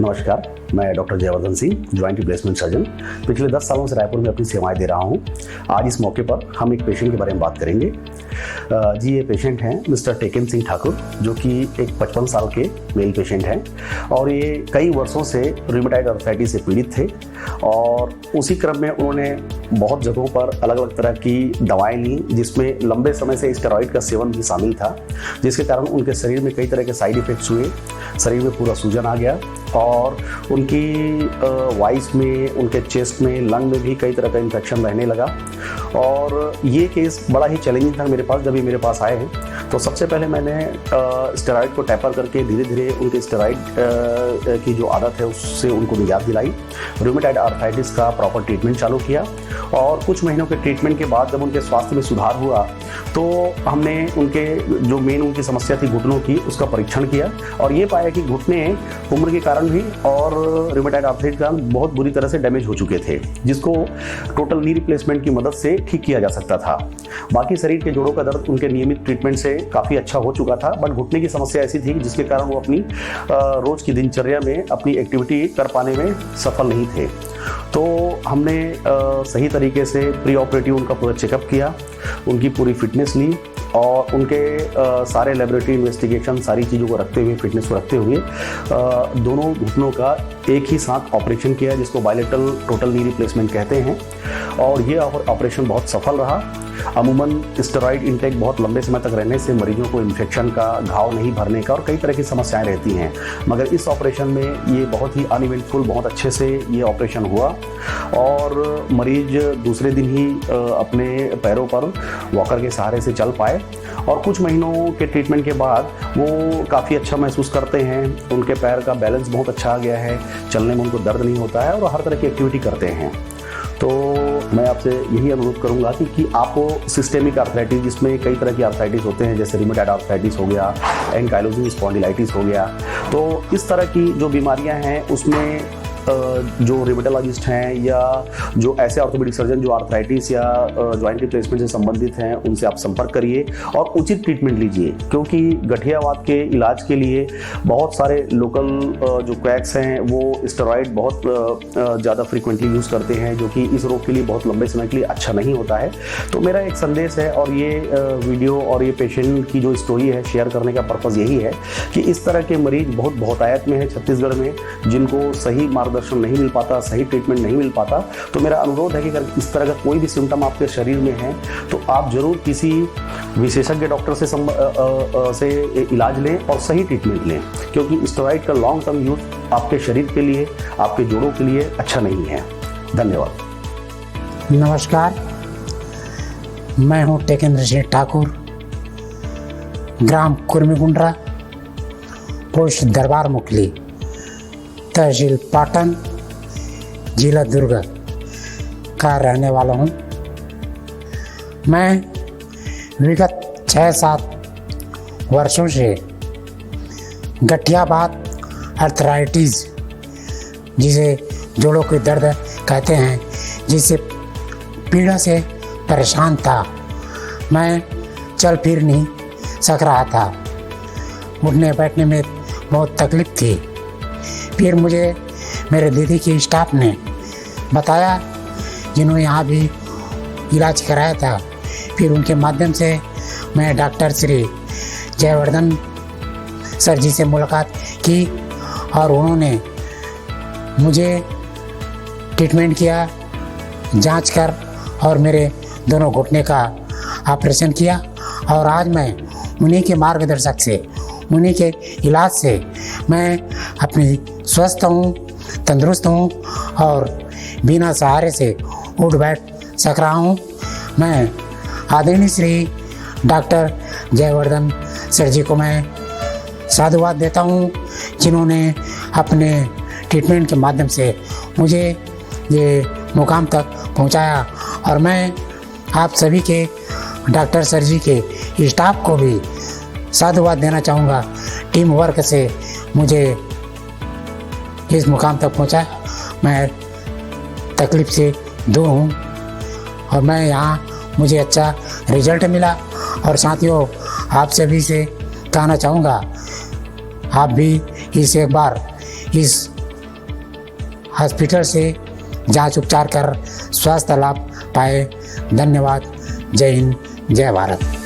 नमस्कार, मैं doctor Jaivardhan Singh, joint replacement surgeon. पिछले 10 सालों से रायपुर में अपनी सेवाएं दे रहा हूं। आज इस मौके पर हम एक पेशेंट के बारे में बात करेंगे। जी, ये पेशेंट हैं मिस्टर टेकन सिंह ठाकुर, जो कि एक 55 साल के मेल पेशेंट हैं और ये कई वर्षों से रूमेटॉइड आर्थराइटिस से पीड़ित थे और उसी क्रम में उन्होंने बहुत जगहों पर अलग अलग तरह की दवाएं ली, जिसमें लंबे समय से स्टेरॉइड का सेवन भी शामिल था, जिसके कारण उनके शरीर में कई तरह के साइड इफेक्ट्स हुए। शरीर में पूरा सूजन आ गया और उनकी वॉइस में, उनके चेस्ट में, लंग में भी कई तरह का इन्फेक्शन रहने लगा। और ये केस बड़ा ही चैलेंजिंग था मेरे पास। जब ये मेरे पास आए हैं तो सबसे पहले मैंने स्टेरॉइड को टैपर करके धीरे धीरे उनके स्टेरॉइड की जो आदत है उससे उनको निजात दिलाई। रूमेटॉइड आर्थराइटिस का प्रॉपर ट्रीटमेंट चालू किया और कुछ महीनों के ट्रीटमेंट के बाद जब उनके स्वास्थ्य में सुधार हुआ तो हमने उनके जो मेन उनकी समस्या थी घुटनों की, उसका परीक्षण किया और ये पाया कि घुटने उम्र के कारण भी और रूमेटॉइड आर्थराइटिस के कारण बहुत बुरी तरह से डैमेज हो चुके थे, जिसको टोटल नी रिप्लेसमेंट की मदद से ठीक किया जा सकता था। बाकी शरीर के जोड़ों का दर्द उनके नियमित ट्रीटमेंट से काफ़ी अच्छा हो चुका था, बट घुटने की समस्या ऐसी थी जिसके कारण वो अपनी रोज की दिनचर्या में अपनी एक्टिविटी कर पाने में सफल नहीं थे। तो हमने सही तरीके से प्री ऑपरेटिव उनका पूरा चेकअप किया, उनकी पूरी फिटनेस ली और उनके सारे लेबोरेटरी इन्वेस्टिगेशन, सारी चीज़ों को रखते हुए, फिटनेस को रखते हुए दोनों घुटनों का एक ही साथ ऑपरेशन किया, जिसको बायलेटरल टोटल नी रिप्लेसमेंट कहते हैं। और ये ऑपरेशन बहुत सफल रहा। अमूमन स्टेरॉइड इंटेक बहुत लंबे समय तक रहने से मरीजों को इन्फेक्शन का, घाव नहीं भरने का और कई तरह की समस्याएं रहती हैं, मगर इस ऑपरेशन में ये बहुत ही अनइवेंटफुल, बहुत अच्छे से ये ऑपरेशन हुआ और मरीज दूसरे दिन ही अपने पैरों पर वॉकर के सहारे से चल पाए और कुछ महीनों के ट्रीटमेंट के बाद वो काफ़ी अच्छा महसूस करते हैं। उनके पैर का बैलेंस बहुत अच्छा आ गया है, चलने में उनको दर्द नहीं होता है और हर तरह की एक्टिविटी करते हैं। तो मैं आपसे यही अनुरोध करूंगा कि आपको सिस्टेमिक आर्थराइटिस, जिसमें कई तरह की आर्थराइटिस होते हैं, जैसे रूमेटॉइड आर्थराइटिस हो गया, एंकाइलोजिंग स्पॉन्डिलाइटिस हो गया, तो इस तरह की जो बीमारियां हैं उसमें जो रिमेटोलॉजिस्ट हैं या जो ऐसे ऑर्थोपेडिक सर्जन जो आर्थराइटिस या जॉइंट रिप्लेसमेंट से संबंधित हैं, उनसे आप संपर्क करिए और उचित ट्रीटमेंट लीजिए, क्योंकि गठियावात के इलाज के लिए बहुत सारे लोकल जो क्वैक्स हैं वो स्टेरॉइड बहुत ज़्यादा फ्रीक्वेंटली यूज़ करते हैं, जो कि इस रोग के लिए बहुत लंबे समय के लिए अच्छा नहीं होता है। तो मेरा एक संदेश है और ये वीडियो और ये पेशेंट की जो स्टोरी है शेयर करने का पर्पज़ यही है कि इस तरह के मरीज बहुत बहुतायत में है छत्तीसगढ़ में, जिनको सही दर्शन नहीं मिल पाता, सही ट्रीटमेंट नहीं मिल पाता। तो मेरा अनुरोध है कि अगर इस तरह का कोई भी सिम्टम आपके शरीर में है तो आप जरूर किसी विशेषज्ञ डॉक्टर से इलाज लें और सही ट्रीटमेंट लें, क्योंकि स्टेरॉइड का लॉन्ग टर्म यूज आपके शरीर के लिए, आपके जोड़ों के लिए अच्छा नहीं है। धन्यवाद। नमस्कार, मैं हूं टेकेंद्र सिंह ठाकुर, ग्राम कुर्मीगुंडरा, पोस्ट दरबार मुखली, तहसील पाटन, जिला दुर्ग का रहने वाला हूँ। मैं विगत 6-7 वर्षों से गठियावात आर्थराइटिस, जिसे जोड़ों के दर्द कहते हैं, जिससे पीड़ा से परेशान था। मैं चल फिर नहीं सक रहा था, उठने बैठने में बहुत तकलीफ थी। फिर मुझे मेरे दीदी के स्टाफ ने बताया, जिन्होंने यहाँ भी इलाज कराया था। फिर उनके माध्यम से मैं डॉक्टर श्री जयवर्धन सर जी से मुलाकात की और उन्होंने मुझे ट्रीटमेंट किया, जांच कर और मेरे दोनों घुटने का ऑपरेशन किया। और आज मैं उन्हीं के मार्गदर्शक से, उन्हीं के इलाज से मैं अपनी स्वस्थ हूँ, तंदुरुस्त हूँ और बिना सहारे से उठ बैठ सक रहा हूँ। मैं आदरणीय श्री डॉक्टर जयवर्धन सर जी को मैं साधुवाद देता हूँ, जिन्होंने अपने ट्रीटमेंट के माध्यम से मुझे ये मुकाम तक पहुँचाया। और मैं आप सभी के डॉक्टर सर जी के स्टाफ को भी साधुवाद देना चाहूँगा। टीम वर्क से मुझे इस मुकाम तक पहुँचा। मैं तकलीफ़ से दूर हूँ और मैं यहाँ मुझे अच्छा रिजल्ट मिला। और साथियों, आप सभी से कहना चाहूँगा, आप भी इस एक बार इस हॉस्पिटल से जांच उपचार कर स्वास्थ्य लाभ पाए। धन्यवाद। जय हिंद, जय भारत।